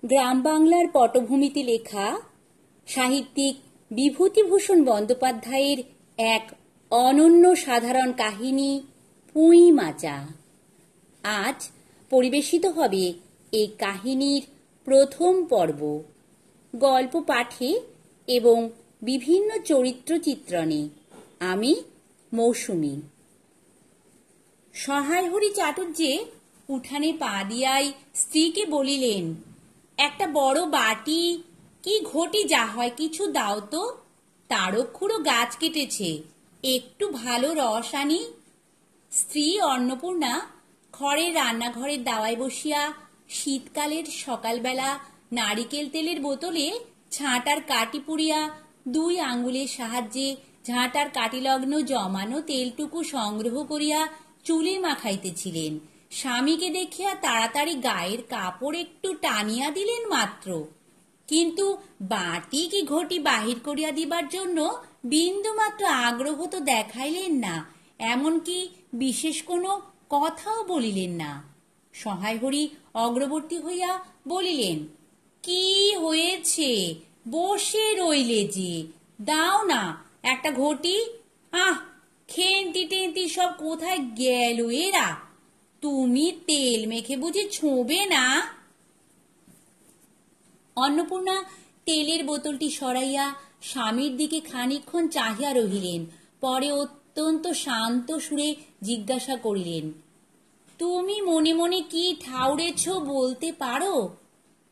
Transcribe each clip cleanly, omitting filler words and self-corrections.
গ্রাম বাংলার পটভূমিতে লেখা সাহিত্যিক বিভূতিভূষণ বন্দ্যোপাধ্যায়ের এক অনন্য সাধারণ কাহিনী পুঁই মাচা। আজ পরিবেশিত হবে এই কাহিনীর প্রথম পর্ব, গল্প পাঠে এবং বিভিন্ন চরিত্র চিত্রণে। আমি মৌসুমী। সহায়হরি চাটুর্যে উঠানে পা দিয়াই স্ত্রীকে বলিলেন, একটা বড় বাটি কি ঘটি যা হয় কিছু দাও তো। তারক্ষুড়ো গাছ কেটেছে, একটু ভালো রস আনি। স্ত্রী অন্নপূর্ণা খড়ের রান্নাঘরের দাওয়ায় বসিয়া শীতকালের সকালবেলা নারিকেল তেলের বোতলে ঝাঁটার কাটি পুড়িয়া 2 আঙ্গুলের সাহায্যে ঝাঁটার কাটিলগ্ন জমানো তেলটুকু সংগ্রহ করিয়া চুলে মাখাইতেছিলেন। স্বামীকে দেখিয়া তাড়াতাড়ি গায়ের কাপড় একটু টানিয়া দিলেন মাত্র, কিন্তু বাটি কি ঘটি বাহির করিয়া দিবার জন্য বিন্দুমাত্র আগ্রহ তো দেখাইলেন না, এমনকি বিশেষ কোনো কথাও বলিলেন না। সহায়হরি অগ্রবর্তী হইয়া বলিলেন, কি হয়েছে, বসে রইলে যে, দাও না একটা ঘটি। আহ, খেন্তি টেন্তি সব কোথায় গেল এরা? তুমি তেল মেখে বুঝি ছোঁবে না? অন্নপূর্ণা তেলের বোতলটি সরাইয়া স্বামীর দিকে খানিকক্ষণ চাহিয়া রহিলেন। পরে অত্যন্ত শান্ত সুরে জিজ্ঞাসা করিলেন, তুমি মনে মনে কি ঠাউরেছ বলতে পারো?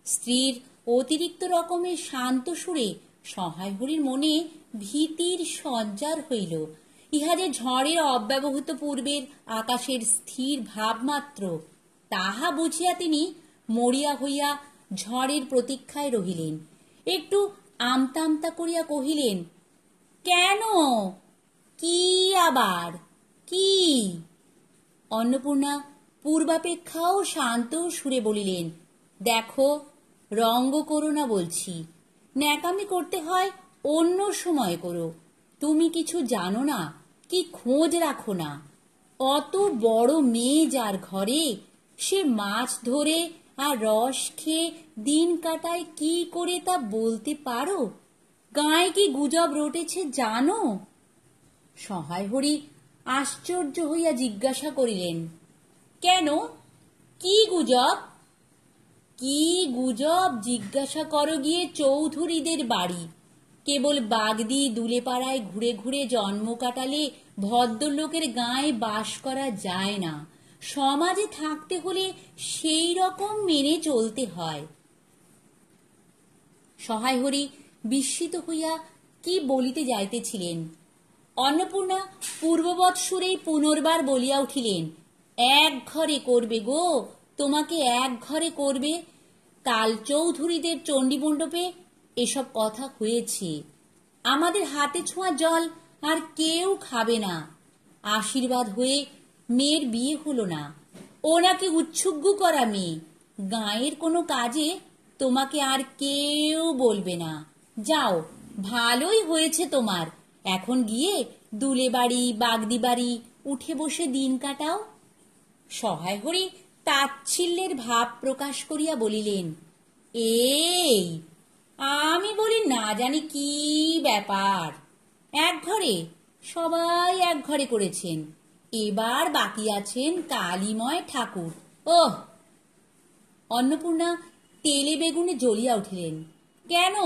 স্ত্রীর অতিরিক্ত রকমের শান্ত সুরে সহায়হরির মনে ভীতির সঞ্চার হইল। ইহা যে ঝড়ের অব্যবহৃত পূর্বের আকাশের স্থির ভাবমাত্র, তাহা বুঝিয়া তিনি মরিয়া হইয়া ঝড়ের প্রতীক্ষায় রহিলেন। একটু আমতা আমতা করিয়া কহিলেন, কেন, কি আবার কি? অন্নপূর্ণা পূর্বাপেক্ষাও শান্ত সুরে বলিলেন, দেখো, রঙ্গ করো না বলছি। ন্যাকামি করতে হয় অন্য সময় করো। তুমি কিছু জানো না, কি খোঁজ রাখো না। অত বড় মেয়ে যার ঘরে, সে মাছ ধরে আর রস খেয়ে দিন কাটায় কি করে তা বলতে পারো? গায়ে কি গুজব রটেছে জানো? সহায়হরি আশ্চর্য হইয়া জিজ্ঞাসা করিলেন, কেন, কি গুজব? কি গুজব জিজ্ঞাসা করো গিয়ে চৌধুরীদের বাড়ি। কেবল বাগদি দুলেপাড়ায় ঘুরে ঘুরে জন্ম কাটালে ভদ্রলোকের গায়ে বাস করা যায় না। সমাজে থাকতে হলে সেই রকম মেনে চলতে হয়। সহায়হরি বিস্মিত হইয়া কি বলিতে যাইতেছিলেন। অন্নপূর্ণা পূর্ববৎ সুরেই পুনর্বার বলিয়া উঠিলেন, এক ঘরে করবে গো, তোমাকে এক ঘরে করবে। কাল চৌধুরীদের চণ্ডীমণ্ডপে এসব কথা হয়েছে। আমাদের হাতে ছোঁয়া জল আর কেউ খাবে না। আশীর্বাদ হয়ে মেয়ের বিয়ে হলো না। ওনাকে উৎসুগ্গ করা মেয়ে, গাঁয়ের কোনো কাজে তোমাকে আর কেউ বলবে না। যাও, ভালোই হয়েছে তোমার। এখন গিয়ে দুলে বাড়ি বাগদি বাড়ি উঠে বসে দিন কাটাও। সহায়হরি তাচ্ছিল্যের ভাব প্রকাশ করিয়া বলিলেন, এই আমি বলি না জানি কি ব্যাপার। এক ঘরে, সবাই এক ঘরে করেছেন, এবার বাকি আছেন কালীময় ঠাকুর। ওহ! অন্নপূর্ণা তেলে বেগুনে জ্বলিয়া উঠিলেন, কেন,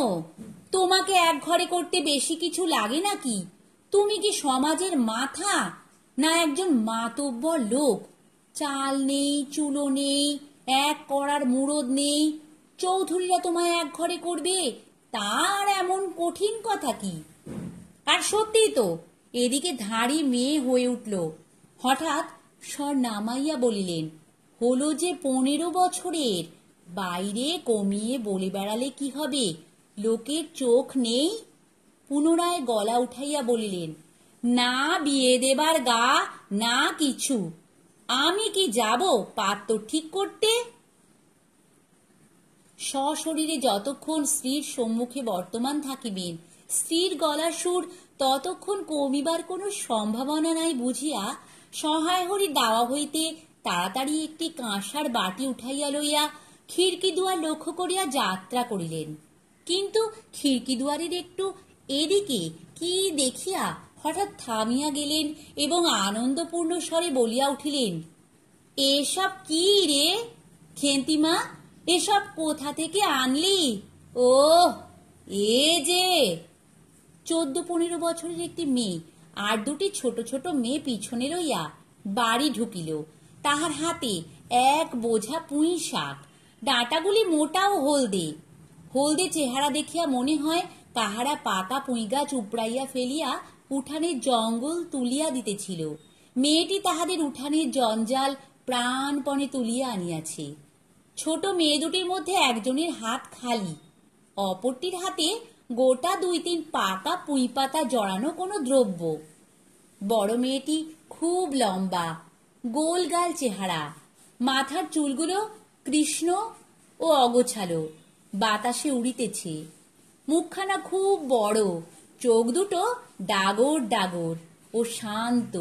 তোমাকে এক ঘরে করতে বেশি কিছু লাগে নাকি? তুমি কি সমাজের মাথা, না একজন মাতব্বর লোক? চাল নেই, চুলো নেই, এক কড়ার মুরদ নেই, চৌধুরীরা তোমায় এক ঘরে করবে, তার এমন কঠিন কথা কি? আর সত্যিই তো, এদিকে ধাড়ি মেয়ে হয়ে উঠল। হঠাৎ স্বর নামাইয়া বলিলেন, হলো যে 15 বছরের, বাইরে কমিয়ে বলে বেড়ালে কি হবে? লোকের চোখ নেই? পুনরায় গলা উঠাইয়া বলিলেন, না বিয়ে দেবার গা, না কিছু। আমি কি যাব পাত্র ঠিক করতে? সশরীরে যতক্ষণ স্ত্রীর সম্মুখে বর্তমান থাকিবেন, স্ত্রীর গলার সুর ততক্ষণ কমিবার কোনো সম্ভাবনা নাই বুঝিয়া সহায়হরি দাওয়া হইতে তাড়াতাড়ি একটি কাঁসার বাটি উঠাইয়া লইয়া খিড়কি দুয়ার লক্ষ্য করিয়া যাত্রা করিলেন। কিন্তু খিড়কি দুয়ারের একটু এদিকে কি দেখিয়া হঠাৎ থামিয়া গেলেন এবং আনন্দপূর্ণ স্বরে বলিয়া উঠিলেন, এসব কি রে খেন্তিমা, এসব কোথা থেকে আনলি? ও এ যে 14-15 বছরের একটি মেয়ে আর দুটি ছোট ছোট মেয়ে পিছনে লইয়া বাড়ি ঢুকিল। তাহার হাতে এক বোঝা পুঁই শাক, ডাঁটাগুলি মোটা ও হলদে। হলদে চেহারা দেখিয়া মনে হয় তাহারা পাকা পুঁই গাছ উপড়াইয়া ফেলিয়া উঠানের জঙ্গল তুলিয়া দিতেছিল। মেয়েটি তাহাদের উঠানের জঞ্জাল প্রাণপণে তুলিয়া আনিয়াছে। ছোট মেয়ে দুটির মধ্যে একজনের হাত খালি, অপরটির হাতে গোটা 2-3 পাকা পুঁই পাতা জড়ানো কোনো দ্রব্য। বড় মেয়েটি খুব লম্বা, গোলগাল চেহারা, মাথার চুলগুলো কৃষ্ণ ও অগোছালো, বাতাসে উড়িতেছে। মুখখানা খুব বড়, চোখ দুটো ডাগর ডাগর ও শান্ত।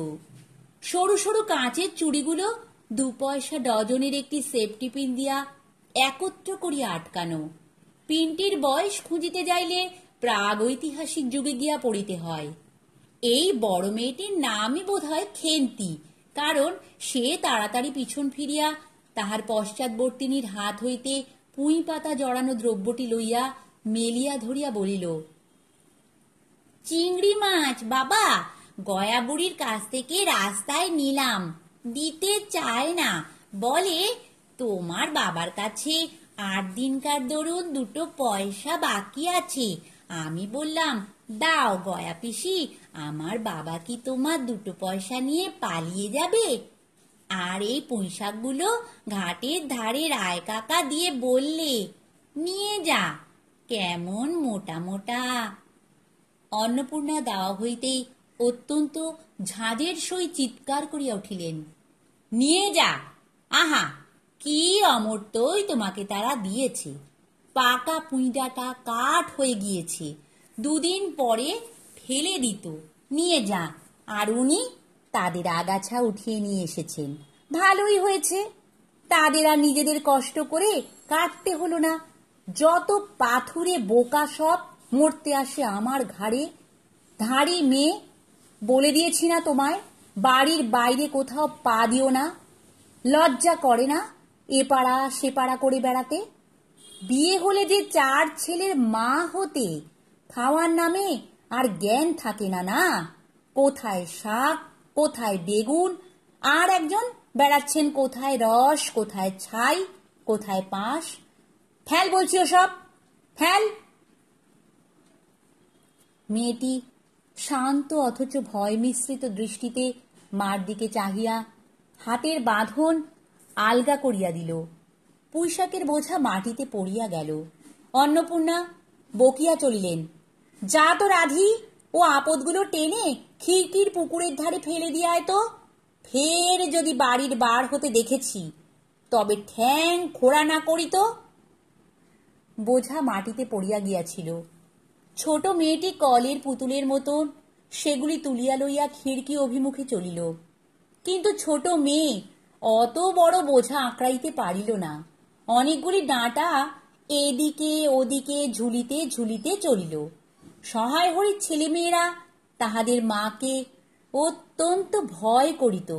সরু সরু কাঁচের চুড়িগুলো 2 পয়সা ডজনের একটি সেফটি পিন দিয়া একত্র করিয়া আটকানো। পিনটির বয়স খুঁজিতে যাইলে প্রাগৈতিহাসিক যুগে গিয়া পড়িতে হয়। এই বড় মেয়েটির নামই বোধ হয় খেন্তি, কারণ সে তাড়াতাড়ি পিছন ফিরিয়া তাহার পশ্চাৎবর্তিনীর হাত হইতে পুঁই পাতা জড়ানো দ্রব্যটি লইয়া মেলিয়া ধরিয়া বলিল, চিংড়ি মাছ বাবা, গয়া বুড়ির কাছ থেকে রাস্তায় নিলাম, দিতে চায় না, বলে তোমার বাবার কাছে 8 দিনকার দরুন 2 পয়সা বাকি আছে। আমি বললাম, দাও গয়া পিসি, আমার বাবা কি তোমার 2 পয়সা নিয়ে পালিয়ে যাবে? আর এই পুঁইশাকগুলো ঘাটের ধারে রায় কাকা দিয়ে বললে, নিয়ে যা, কেমন মোটা মোটা। অন্নপূর্ণা দেওয়া হইতেই অত্যন্ত ঝাঁজের সহিত চিৎকার করিয়া উঠিলেন, নিয়ে যা! আহা, কি অমর্ত্যই তোমাকে তারা দিয়েছে! পাকা পুঁইডাটা কাঠ হয়ে গিয়েছে, 2 দিন পরে ফেলে দিত, নিয়ে যা। আর উনি তাদের আগাছা উঠিয়ে নিয়ে এসেছেন, ভালোই হয়েছে, তাদের আর নিজেদের কষ্ট করে কাটতে হলো না। যত পাথুরে বোকা সব মরতে আসে আমার ঘাড়ে। ধাড়ি মেয়ে, বলে দিয়েছি না তোমায়, বাড়ির বাইরে কোথাও পা দিও না। লজ্জা করে না এ পাড়া সে পাড়া করে বেড়াতে? বিয়ে হলে যে 4 ছেলের মা হতে, খাওয়ার নামে আর জ্ঞান থাকে না। না, কোথায় শাক, কোথায় বেগুন, আর একজন বেড়াচ্ছেন কোথায় রস, কোথায় ছাই, কোথায় পাঁশ। ফেল বলছি ওসব, ফেল। মেয়েটি শান্ত অথচ ভয় মিশ্রিত দৃষ্টিতে মার দিকে চাহিয়া হাতের বাঁধন আলগা করিয়া দিল। পুঁইশাকের বোঝা মাটিতে পড়িয়া গেল। অন্নপূর্ণা বকিয়া চলিলেন, যা তো রাধি, ও আপদগুলো টেনে খিড়কির পুকুরের ধারে ফেলে দিয়ে আয় তো। ফের যদি বাড়ির বার হতে দেখেছি, তবে ঠ্যাং খোড়া না করি তো। বোঝা মাটিতে পড়িয়া গিয়াছিল। ছোট মেয়েটি কলের পুতুলের মতন সেগুলি তুলিয়া লইয়া খিড়কি অভিমুখে চলিল। কিন্তু ছোট মেয়ে অত বড় বোঝা আঁকড়াইতে পারিল না। অনেকগুলি ডাঁটা এদিকে ওদিকে ঝুলিতে ঝুলিতে চলিল। সহায় হরির ছেলেমেয়েরা তাহাদের মাকে অত্যন্ত ভয় করিত।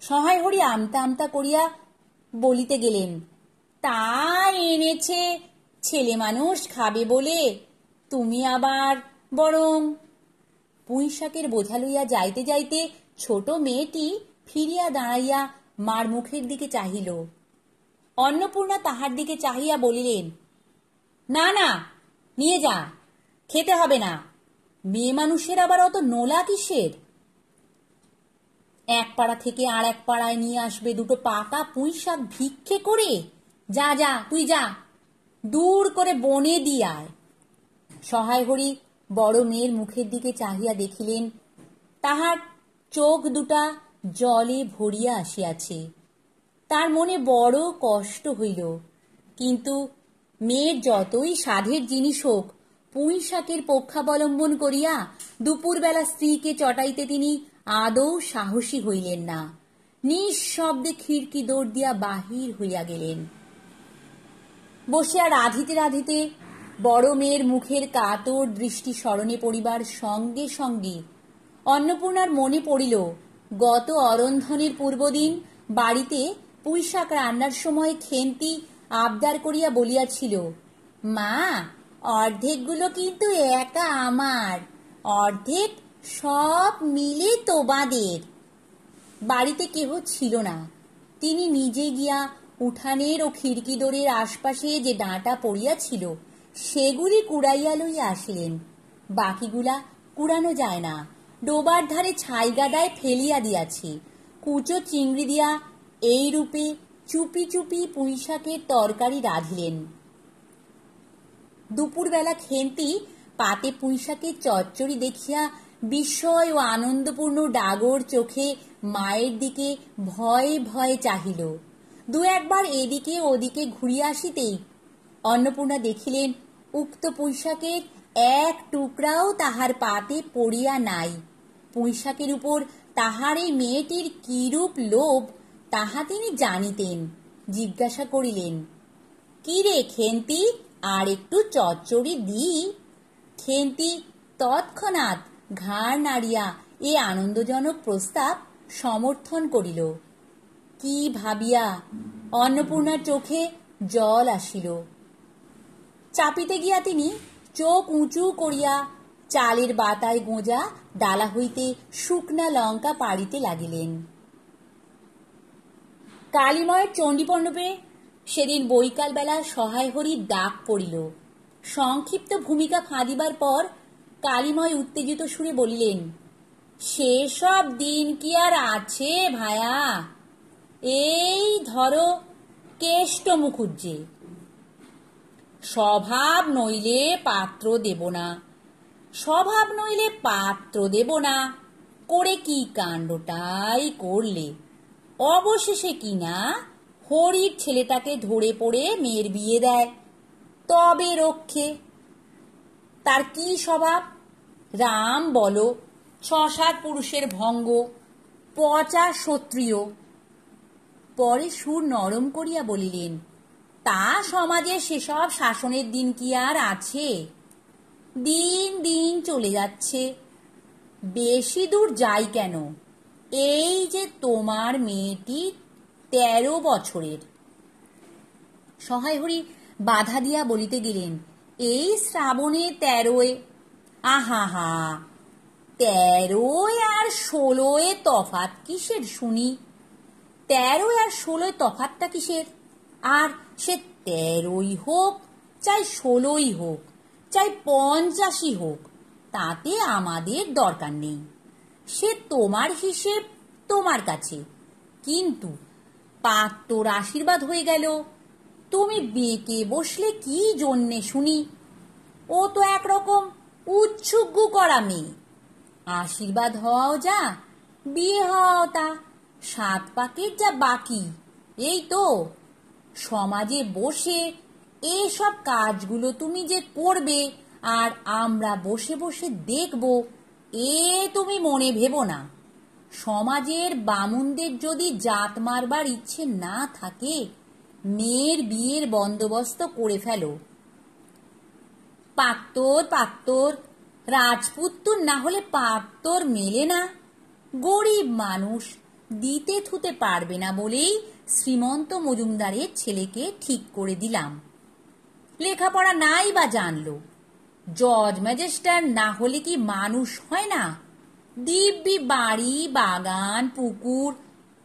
সহায় হরি আমতা আমতা করিয়া বলিতে গেলেন, তা এনেছে ছেলে মানুষ খাবে বলে, তুমি আবার বরং। পুঁইশাকের বোঝা লইয়া যাইতে যাইতে ছোট মেয়েটি ফিরিয়া দাঁড়াইয়া মার মুখের দিকে চাহিল। অন্নপূর্ণা তাহার দিকে চাহিয়া বলিলেন, না না, নিয়ে যা, খেতে হবে না। মেয়ে মানুষের আবার অত নোলা কিসের? এক পাড়া থেকে আর এক পাড়ায় নিয়ে আসবে 2 পাকা পুঁইশাক ভিক্ষে করে? যা যা, তুই যা, দূর করে বনে দিয়ে আয়। সহায় হরি বড় মেয়ের মুখের দিকে চাহিয়া দেখিলেন, তাহার চোখ দুটা জলে ভরিয়া আসিয়াছে। তার মনে বড় কষ্ট হইল। কিন্তু মেয়ের যতই সাধের জিনিস হোক, পুঁইশাকের পক্ষাবলম্বন করিয়া দুপুরবেলা স্ত্রীকে চটাইতে তিনি আদৌ সাহসী হইলেন না। নিঃশব্দে খিড়কি দৌড় দিয়া বাহির হইয়া গেলেন। বসিয়া রাঁধিতে রাঁধিতে বড় মেয়ের মুখের কাতর দৃষ্টি স্মরণে পড়িবার সঙ্গে সঙ্গে অন্নপূর্ণার মনে পড়িল গত অরন্ধনের পূর্বদিন বাড়িতে পুঁইশাক রান্নার সময় খেন্তি আবদার করিয়া বলিয়াছিল, মা, অর্ধেকগুলো কিন্তু একা আমার, অর্ধেক সব মিলে তোমাদের। বাড়িতে কেহ ছিল না। তিনি নিজে গিয়া উঠানের ও খিড়কি দোরের আশপাশে যে ডাঁটা পড়িয়াছিল সেগুলি কুড়াইয়া লইয়া আসিলেন। বাকিগুলা কুড়ানো যায় না, ডোবার ধারে ছাইগাদায় ফেলিয়া দিয়াছে। কুচো চিংড়ি দিয়া এই রূপে চুপি চুপি পুঁইশাকের তরকারি রাঁধিলেন। দুপুরবেলা খেন্তি পাতে পুঁইশাকের চচ্চড়ি দেখিয়া বিস্ময় ও আনন্দপূর্ণ ডাগর চোখে মায়ের দিকে ভয়ে ভয়ে চাহিল। দু একবার এদিকে ওদিকে ঘুরিয়া আসিতেই অন্নপূর্ণা দেখিলেন উক্ত পুঁইশাকের এক টুকরাও তাহার পাতে পড়িয়া নাই। পুঁইশাকের উপর তাহার এই মেয়েটির কিরূপ লোভ তাহা তিনি জানিতেন। জিজ্ঞাসা করিলেন, কি রে খেন্তি, আর একটু চচ্চড়ি দি? খেন্তি তৎক্ষণাৎ ঘাড় নাড়িয়া এ আনন্দজনক প্রস্তাব সমর্থন করিল। কি ভাবিয়া অন্নপূর্ণার চোখে জল আসিল। চাপিতে গিয়া তিনি চোখ উঁচু করিয়া চালের বাতায় গোঁজা ডালা হইতে শুকনা লঙ্কা পাড়িতে লাগিলেন। কালীময়ের চণ্ডীমণ্ডপে সেদিন বৈকাল বেলা সহায় হরির ডাক পড়িল। সংক্ষিপ্ত ভূমিকা ফাঁদিবার পর কালীময় উত্তেজিত সুরে বলিলেন, সেসব দিন কি আর আছে ভায়া? এই ধরো কেষ্ট মুখুজ্জে, স্বভাব নইলে পাত্র দেব না, স্বভাব নইলে পাত্র দেব না করে কি কাণ্ডটাই করলে। অবশেষে কিনা হরির ছেলেটাকে ধরে পড়ে মেয়ের বিয়ে দেয়, তবে রক্ষে। তার কি স্বভাব? রাম বলো, 6-7 পুরুষের ভঙ্গ, পচা ক্ষত্রিয়। পরে সুর নরম করিয়া বলিলেন, তা সমাজে সেসব শাসনের দিন কি আর আছে? দিন দিন চলে যাচ্ছে। বেশি দূর যাই কেন, এই যে তোমার মেয়েটি 13 বছরের। সহায় হরি বাধা দিয়া বলিতে গেলেন, এই শ্রাবণে 13। আহা হা, 13 আর 16 তফাৎ কিসের শুনি? 13 আর 16 তফাৎটা কিসের? আর সে 13ই হোক, চাই 16ই হোক, চাই 85 হোক, তাতে আমাদের দরকার নেই। সে তোমার হিসেব তোমার কাছে, কিন্তু পাত্রর আশীর্বাদ হয়ে গেল। তুমি বেঁকে বসলে কি জন্যে শুনি? ও তো একরকম উচ্ছুগ্গু করা মেয়ে। আশীর্বাদ হওয়াও যা, বিয়ে হওয়াও তা, 7 পাকের যা বাকি। এই তো সমাজে বসে এসব কাজগুলো তুমি যে করবে আর আমরা বসে বসে দেখব, এ তুমি মনে ভেবো না। সমাজের বামুনদের যদি জাত মারবার ইচ্ছে না থাকে, মেয়ের বিয়ের বন্দোবস্ত করে ফেলো। পাত্তর রাজপুত্তর না হলে পাত্তর মেলে না। গরিব মানুষ, দিতে থুতে পারবে না বলেই শ্রীমন্ত মজুমদারের ছেলেকে ঠিক করে দিলাম। লেখাপড়া নাই বা জানলো, জজ ম্যাজিস্ট্রেট না হলে কি মানুষ হয় না? দিব্যি বাড়ি, বাগান, পুকুর।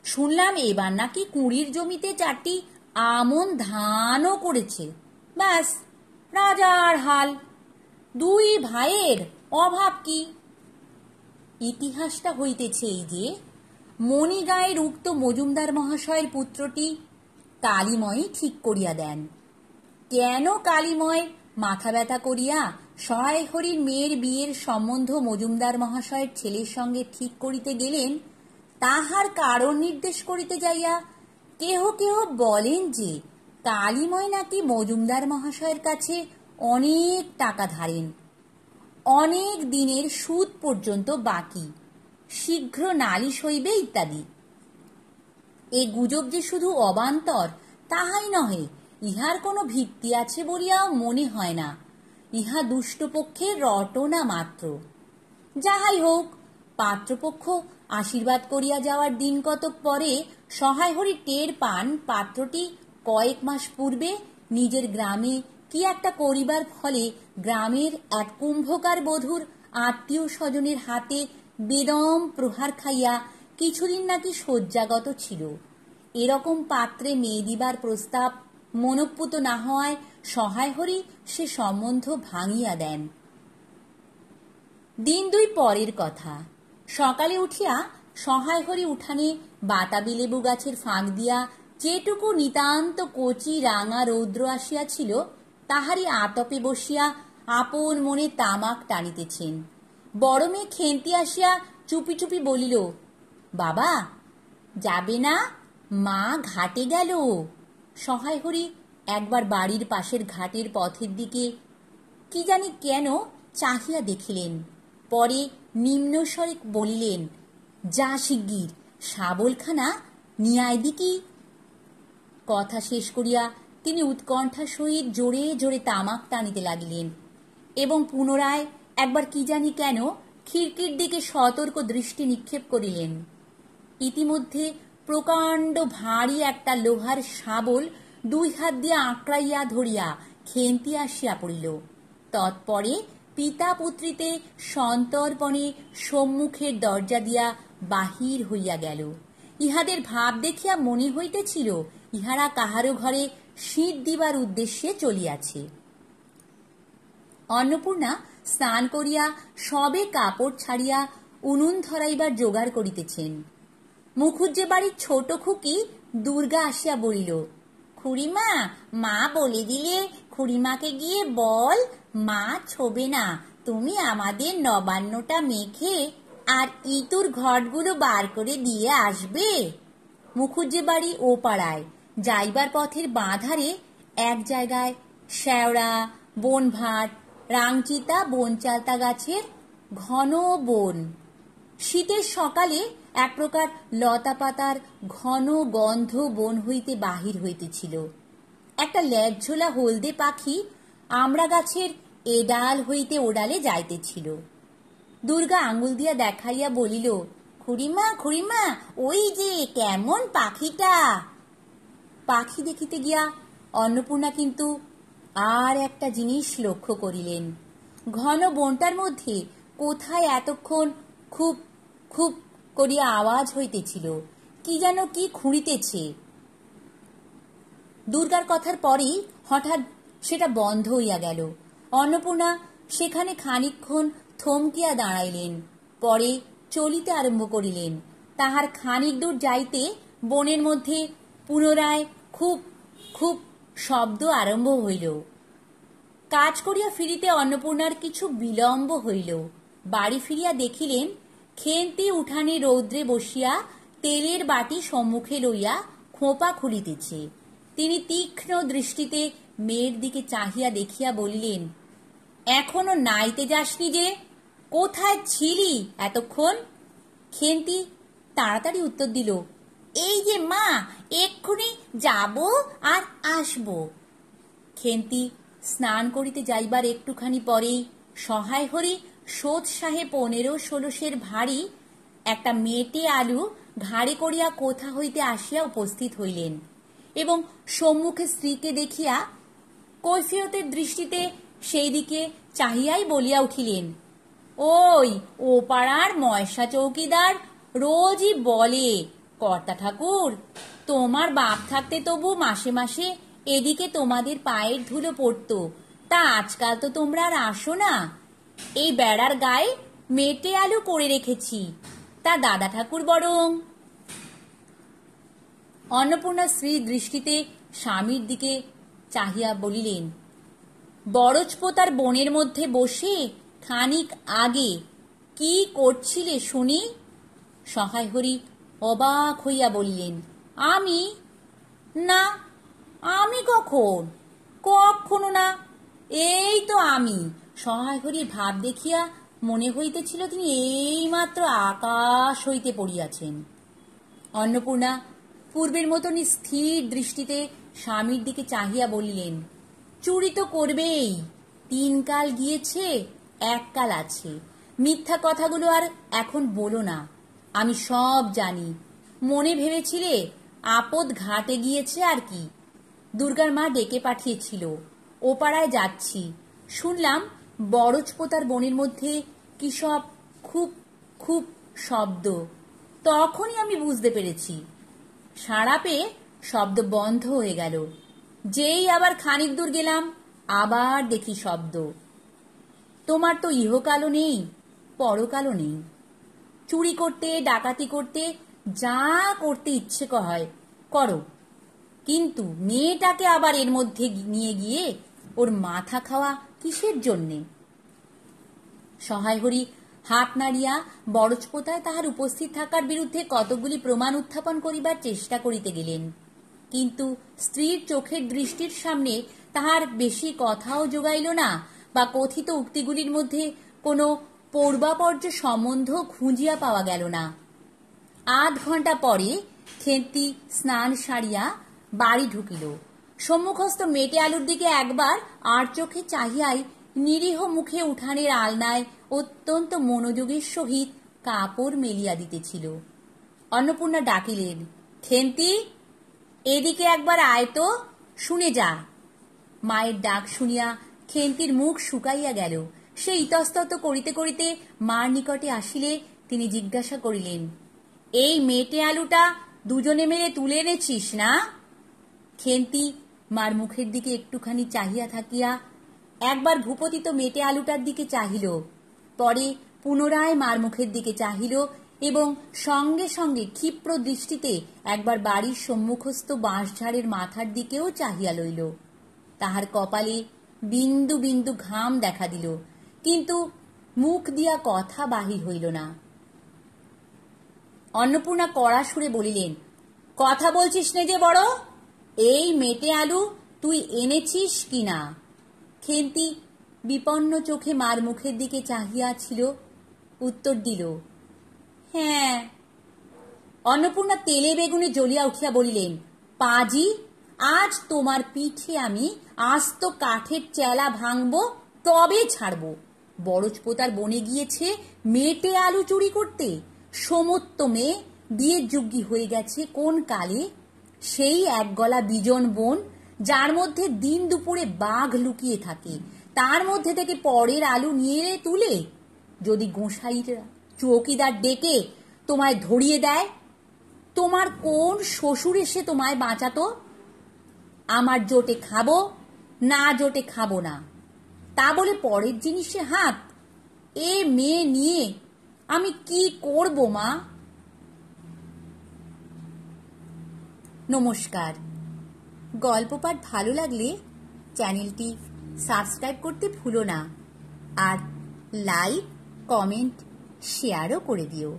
শুনলাম এবার নাকি 20 জমিতে 4টি আমন ধানও করেছে। ব্যাস রাজার হাল। 2 ভাইয়ের অভাব কি? ইতিহাসটা হইতেছে এই যে, মণিগাঁয়ের উক্ত মজুমদার মহাশয়ের পুত্রটি কালীময়ই ঠিক করিয়া দেন। কেন কালীময় মাথা ব্যথা করিয়া সহায় হরির মেয়ের বিয়ের সম্বন্ধ মজুমদার মহাশয়ের ছেলের সঙ্গে ঠিক করিতে গেলেন, তাহার কারণ নির্দেশ করিতে যাইয়া কেহ কেহ বলেন যে কালীময় নাকি মজুমদার মহাশয়ের কাছে অনেক টাকা ধারেন, অনেক দিনের সুদ পর্যন্ত বাকি, শীঘ্র নালিশ হইবে ইত্যাদি। এ গুজব যে শুধু অবান্তর তাহাই নহে, ইহার কোনো ভিত্তি আছে বলিয়াও মনে হয় না। ইহা দুষ্টপক্ষের রটনা মাত্র। যাহাই হোক, পাত্রপক্ষ আশীর্বাদ করিয়া যাওয়ার দিন কতক পরে সহায় হরি টের পান পাত্রটি কয়েক মাস পূর্বে নিজের গ্রামে কি একটা করিবার ফলে গ্রামের এক কুম্ভকার বধূর আত্মীয় স্বজনের হাতে বেদম প্রহার খাইয়া কিছুদিন নাকি শয্যাগত ছিল। এরকম পাত্রে মেয়ে দিবার প্রস্তাব মনঃপূত না হওয়ায় সহায় হরি সে সম্বন্ধ ভাঙিয়া দেন। দিন দুই পরের কথা। সকালে উঠিয়া সহায় হরি উঠানে বাতাবি লেবু গাছের ফাঁক দিয়া যেটুকু নিতান্ত কচি রাঙা রৌদ্র আসিয়াছিল তাহারই আতপে বসিয়া আপন মনে তামাক টানিতেছেন। বড় মেয়ে খেন্তি আসিয়া চুপি চুপি বলিল, বাবা যাবে না? মা ঘাটে গেল। সহায় হরি একবার বাড়ির পাশের ঘাটের পথের দিকে কি জানি কেন চাহিয়া দেখিলেন। পরে নিম্নস্বরে বলিলেন, যা শিগগির শাবলখানা নিয়ে আয় দিকি। কথা শেষ করিয়া তিনি উৎকণ্ঠার সহিত জোরে জোরে তামাক টানিতে লাগিলেন এবং পুনরায় একবার কি জানি কেন খিড়কির দিকে সতর্ক দৃষ্টি নিক্ষেপ করিলেন। ইতিমধ্যে প্রকাণ্ড ভারী একটা লোহার শাবল দুই হাত দিয়া আঁকড়াইয়া ধরিয়া খেন্তি আসিয়া পড়িল। তৎপরে পিতা পুত্রীতে সন্তর্পণে সম্মুখের দরজা দিয়া বাহির হইয়া গেল। ইহাদের ভাব দেখিয়া মনে হইতেছিল ইহারা কাহারো ঘরে শীত দিবার উদ্দেশ্যে চলিয়াছে। অন্নপূর্ণা স্নান করিয়া সবে কাপড় ছাড়িয়া উনুন ধরাইবার জোগাড় করিতেছেন। মুখুজ্জে বাড়ির ছোট খুকি দুর্গা আসিয়া বলিল, খুড়িমা, মা বলে দিলে খুড়িমাকে গিয়ে বল মা ছোবে না, তুমি আমাদের নবান্নটা মেখে আর ইতুর ঘটগুলো বার করে দিয়ে আসবে। মুখুজ্জে বাড়ি ও পাড়ায় যাইবার পথের বাঁধারে এক জায়গায় শেওড়া, বনভাট, রাংচিতা, বনচালতা গাছের ঘন বন। শীতের সকালে এক প্রকার লতা পাতার ঘন গন্ধ বন হইতে বাহির হইতেছিল। একটা লেজঝোলা হলদে পাখি আমড়া গাছের এডাল হইতে ওডালে যাইতেছিল। দুর্গা আঙুল দিয়া দেখাইয়া বলিল, খুড়িমা, খুড়িমা, ওই যে কেমন পাখিটা। পাখি দেখিতে গিয়া অন্নপূর্ণা কিন্তু আর একটা জিনিস লক্ষ্য করিলেন। ঘন বনটার মধ্যে কোথায় এতক্ষণ খুব খুব করিয়া আওয়াজ হইতেছিল, কি যেন কি খুঁড়িতেছে। দুর্গার কথার পরেই হঠাৎ সেটা বন্ধ হইয়া গেল। অন্নপূর্ণা সেখানে খানিকক্ষণ থমকিয়া দাঁড়াইলেন, পরে চলিতে আরম্ভ করিলেন। তাহার খানিক দূর যাইতে বনের মধ্যে পুনরায় খুব খুব শব্দ আরম্ভ হইল। কাজ করিয়া ফিরিতে অন্নপূর্ণার কিছু বিলম্ব হইল। বাড়ি ফিরিয়া দেখিলেন খেন্তি উঠানে রৌদ্রে বসিয়া তেলের বাটি সম্মুখে লইয়া খোঁপা খুলিতেছে। তিনি তীক্ষ্ণ দৃষ্টিতে মেয়ের দিকে চাহিয়া দেখিয়া বলিলেন, এখনো নাইতে যাসনি যে? কোথায় ছিলি এতক্ষণ? খেন্তি তাড়াতাড়ি উত্তর দিল, এই যে মা, এক্ষুনি যাব আর আসব। খেন্তি স্নান করিতে যাইবার একটুখানি পরেই সহায় হরি সোৎসাহে 15-16 সের ভারী একটা মেটে আলু ঘাড়ে করিয়া কোথা হইতে আসিয়া উপস্থিত হইলেন এবং সম্মুখে স্ত্রীকে দেখিয়া কৈফিয়তের দৃষ্টিতে সেই দিকে চাহিয়াই বলিয়া উঠিলেন, ওই ও পাড়ার ময়সা চৌকিদার রোজই বলে, কর্তা ঠাকুর, তোমার বাপ থাকতে তবু মাসে মাসে এদিকে তোমাদের পায়ের ধুলো পড়ত, তা আজকাল তো তোমরা আর আসো না। এই বেড়ার গায়ে মেটে আলু করে রেখেছি, তা দাদা ঠাকুর বরং। অন্নপূর্ণা স্ত্রীর দৃষ্টিতে স্বামীর দিকে চাহিয়া বলিলেন, বরজপোতার বনের মধ্যে বসে খানিক আগে কি করছিলে শুনি? সহায় হরি অবাক হইয়া বলিলেন, আমি? না, আমি কখন? কখনো না। এই তো আমি। সহায় হরির ভাব দেখিয়া মনে হইতেছিল তিনি এইমাত্র আকাশ হইতে পড়িয়াছেন। অন্নপূর্ণা পূর্বের মতনই স্থির দৃষ্টিতে স্বামীর দিকে চাহিয়া বলিলেন, চুরি তো করবেই, 3 কাল গিয়েছে, 1 কাল আছে। মিথ্যা কথাগুলো আর এখন বলো না, আমি সব জানি। মনে ভেবেছিলে আপদ ঘাটে গিয়েছে আর কি। দুর্গার মা ডেকে পাঠিয়েছিল, ও পাড়ায় যাচ্ছি। শুনলাম বরজপোতার বনের মধ্যে কি সব খুব খুব শব্দ। তখনই আমি বুঝতে পেরেছি। সাড়া পেয়ে শব্দ বন্ধ হয়ে গেল। যেই আবার খানিক দূর গেলাম, আবার দেখি শব্দ। তোমার তো ইহকালও নেই, পরকালও নেই। চুরি করতে, ডাকাতি করতে, যা করতে ইচ্ছে হয় করো, কিন্তু মেয়েটাকে আবার এর মধ্যে নিয়ে গিয়ে ওর মাথা খাওয়া কিসের জন্যে? সহায় হরি হাত নাড়িয়া বরজপোতায় তাহার উপস্থিত থাকার বিরুদ্ধে কতকগুলি প্রমাণ উত্থাপন করিবার চেষ্টা করিতে গেলেন, কিন্তু স্ত্রীর চোখের দৃষ্টির সামনে তাহার বেশি কথাও জোগাইল না, বা কথিত উক্তিগুলির মধ্যে কোনো পূর্বাপর্য সম্বন্ধ খুঁজিয়া পাওয়া গেল না। 8 ঘণ্টা পরে খেন্তি স্নান সারিয়া বাড়ি ঢুকিল। সম্মুখস্থ মেটে আলুর দিকে একবার আর চোখে চাহিয়াই নিরীহ মুখে উঠানের আলনায় অত্যন্ত মনোযোগের সহিত কাপড় মেলিয়া দিতেছিল। অন্নপূর্ণা ডাকিলেন, খেন্তি, এদিকে একবার আয় তো, শুনে যা। মায়ের ডাক শুনিয়া খেন্তির মুখ শুকাইয়া গেল। সে ইতস্তত করিতে করিতে মার নিকটে আসিলে তিনি জিজ্ঞাসা করিলেন, এই মেটে আলুটা দুজনে মিলে তুলে এনেছিস না? খেন্তি মার মুখের দিকে একটুখানি চাহিয়া থাকিয়া একবার ভূপতিত মেটে আলুটার দিকে চাহিল, পরে পুনরায় মার মুখের দিকে চাহিল এবং সঙ্গে সঙ্গে ক্ষিপ্র দৃষ্টিতে একবার বাড়ির সম্মুখস্থ বাঁশঝাড়ের মাথার দিকেও চাহিয়া লইল। তাহার কপালে বিন্দু বিন্দু ঘাম দেখা দিল, কিন্তু মুখ দিয়া কথা বাহির হইল না। অন্নপূর্ণা কড়া সুরে বলিলেন, কথা বলছিস নে যে বড়, এই মেটে আলু তুই এনেছিস কিনা? খেন্তি বিপন্ন চোখে মার মুখের দিকে চাহিয়া ছিল, উত্তর দিল, হ্যাঁ। অন্নপূর্ণা তেলে বেগুনে জ্বলিয়া উঠিয়া বলিলেন, পাজি, আজ তোমার পিঠে আমি আস্ত কাঠের চেলা ভাঙব, তবে ছাড়ব। বরজপোতার বনে গিয়েছে মেটে আলু চুরি করতে। সমত্ত মেয়ে বিয়ের যোগ্যী হয়ে গেছে কোন কালে। সেই এক গলা বিজন বন, যার মধ্যে দিন দুপুরে বাঘ লুকিয়ে থাকে, তার মধ্যে থেকে পরের আলু নিয়ে তুলে যদি গোসাইরা চৌকিদার ডেকে তোমায় ধরিয়ে দেয়, তোমার কোন শ্বশুর এসে তোমায় বাঁচাতো? আমার জোটে খাবো, না জোটে খাবো না, তা বলে পরের জিনিসে হাত? এ মেয়ে নিয়ে আমি কি করব মা? নমস্কার। গল্প পাঠ ভালো লাগলে চ্যানেলটি সাবস্ক্রাইব করতে ভুলো না, আর লাইক, কমেন্ট, শেয়ারও করে দিও।